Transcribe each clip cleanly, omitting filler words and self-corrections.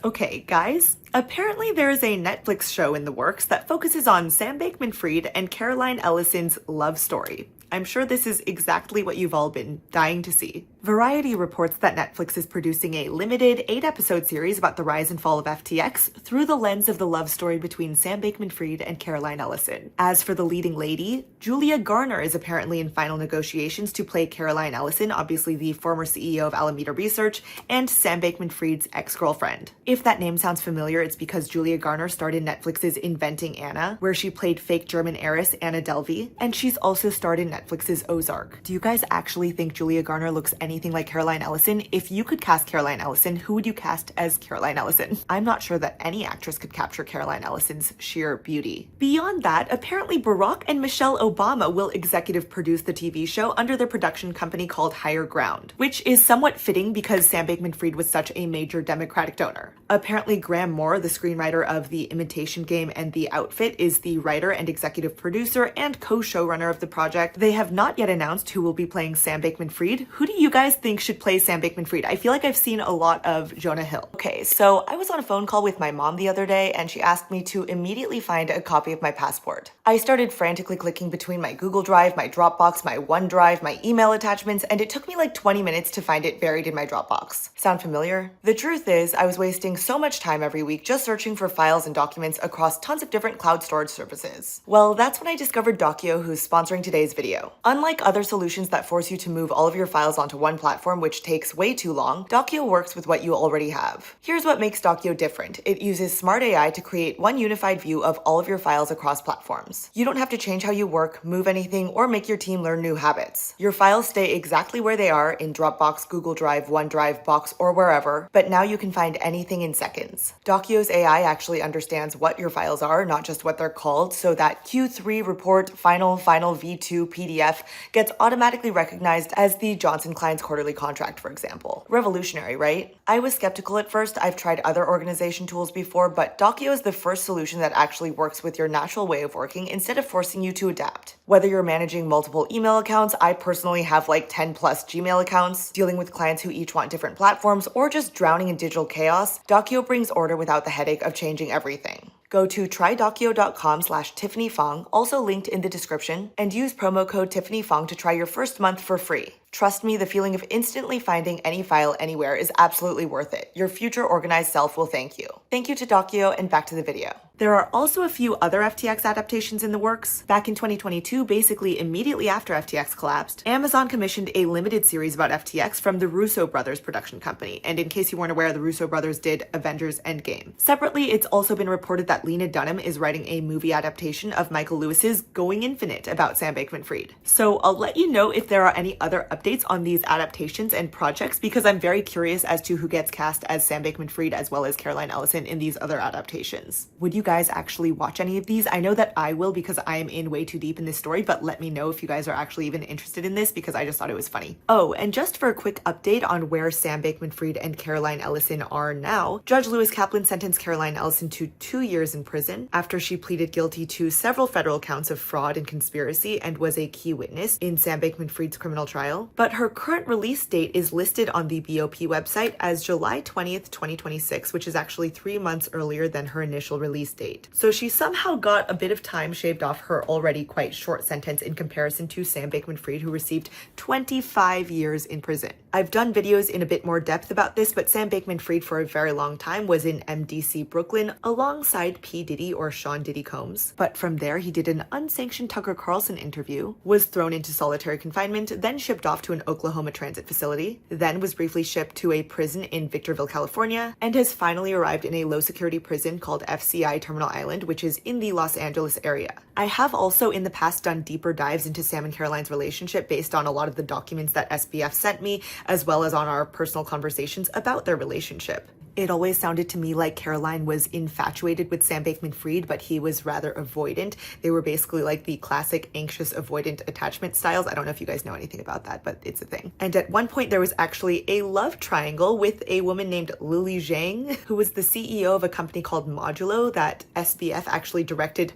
Okay, guys, apparently there is a Netflix show in the works that focuses on Sam Bankman-Fried and Caroline Ellison's love story. I'm sure this is exactly what you've all been dying to see. Variety reports that Netflix is producing a limited 8-episode series about the rise and fall of FTX through the lens of the love story between Sam Bankman-Fried and Caroline Ellison. As for the leading lady, Julia Garner is apparently in final negotiations to play Caroline Ellison, obviously the former CEO of Alameda Research, and Sam Bankman-Fried's ex-girlfriend. If that name sounds familiar, it's because Julia Garner starred in Netflix's Inventing Anna, where she played fake German heiress Anna Delvey, and she's also starred in Netflix's Ozark. Do you guys actually think Julia Garner looks anything like Caroline Ellison? If you could cast Caroline Ellison, who would you cast as Caroline Ellison? I'm not sure that any actress could capture Caroline Ellison's sheer beauty. Beyond that, apparently Barack and Michelle Obama will executive produce the TV show under their production company called Higher Ground, which is somewhat fitting because Sam Bankman-Fried was such a major Democratic donor. Apparently Graham Moore, the screenwriter of The Imitation Game and The Outfit, is the writer and executive producer and co-showrunner of the project. They have not yet announced who will be playing Sam Bankman-Fried. Who do you guys think should play Sam Bankman-Fried? I feel like I've seen a lot of Jonah Hill. Okay, so I was on a phone call with my mom the other day and she asked me to immediately find a copy of my passport. I started frantically clicking between my Google Drive, my Dropbox, my OneDrive, my email attachments, and it took me like 20 minutes to find it buried in my Dropbox. Sound familiar? The truth is, I was wasting so much time every week just searching for files and documents across tons of different cloud storage services. Well, that's when I discovered Dockio, who's sponsoring today's video. Unlike other solutions that force you to move all of your files onto one platform, which takes way too long, Dockio works with what you already have. Here's what makes Dockio different. It uses smart AI to create one unified view of all of your files across platforms. You don't have to change how you work, move anything, or make your team learn new habits. Your files stay exactly where they are in Dropbox, Google Drive, OneDrive, Box, or wherever, but now you can find anything in seconds. Dockio's AI actually understands what your files are, not just what they're called, so that Q3 report, final V2 PDF gets automatically recognized as the Johnson Client's quarterly contract, for example. Revolutionary, right? I was skeptical at first. I've tried other organization tools before, but Dockio is the first solution that actually works with your natural way of working instead of forcing you to adapt. Whether you're managing multiple email accounts, I personally have like 10 plus Gmail accounts, dealing with clients who each want different platforms, or just drowning in digital chaos, Dockio brings order without the headache of changing everything. Go to trydockio.com/tiffanyfong, also linked in the description, and use promo code tiffanyfong to try your first month for free. Trust me, the feeling of instantly finding any file anywhere is absolutely worth it. Your future organized self will thank you. Thank you to Dockio, and back to the video. There are also a few other FTX adaptations in the works. Back in 2022, basically immediately after FTX collapsed, Amazon commissioned a limited series about FTX from the Russo brothers production company. And in case you weren't aware, the Russo brothers did Avengers Endgame. Separately, it's also been reported that Lena Dunham is writing a movie adaptation of Michael Lewis's Going Infinite about Sam Bankman-Fried. So I'll let you know if there are any other updates on these adaptations and projects, because I'm very curious as to who gets cast as Sam Bankman-Fried as well as Caroline Ellison in these other adaptations. Would you guys actually watch any of these? I know that I will because I am in way too deep in this story, but let me know if you guys are actually even interested in this because I just thought it was funny. Oh, and just for a quick update on where Sam Bankman-Fried and Caroline Ellison are now, Judge Lewis Kaplan sentenced Caroline Ellison to 2 years in prison after she pleaded guilty to several federal counts of fraud and conspiracy and was a key witness in Sam Bankman-Fried's criminal trial. But her current release date is listed on the BOP website as July 20th, 2026, which is actually 3 months earlier than her initial release date. So she somehow got a bit of time shaved off her already quite short sentence in comparison to Sam Bankman-Fried, who received 25 years in prison. I've done videos in a bit more depth about this, but Sam Bankman-Fried for a very long time was in MDC Brooklyn alongside P. Diddy or Sean Diddy Combs. But from there, he did an unsanctioned Tucker Carlson interview, was thrown into solitary confinement, then shipped off to an Oklahoma transit facility, then was briefly shipped to a prison in Victorville, California, and has finally arrived in a low-security prison called FCI Terminal Island, which is in the Los Angeles area. I have also in the past done deeper dives into Sam and Caroline's relationship based on a lot of the documents that SBF sent me, as well as on our personal conversations about their relationship. It always sounded to me like Caroline was infatuated with Sam Bankman-Fried, but he was rather avoidant. They were basically like the classic anxious avoidant attachment styles. I don't know if you guys know anything about that, but it's a thing. And at one point there was actually a love triangle with a woman named Lily Zhang, who was the CEO of a company called Modulo that SBF actually directed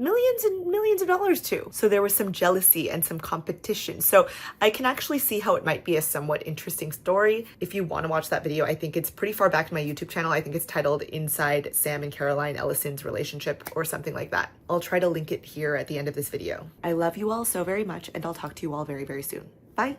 millions and millions of dollars to. So there was some jealousy and some competition. So I can actually see how it might be a somewhat interesting story. If you want to watch that video, I think it's pretty far back in my YouTube channel. I think it's titled Inside Sam and Caroline Ellison's Relationship or something like that. I'll try to link it here at the end of this video. I love you all so very much, and I'll talk to you all very, very soon. Bye.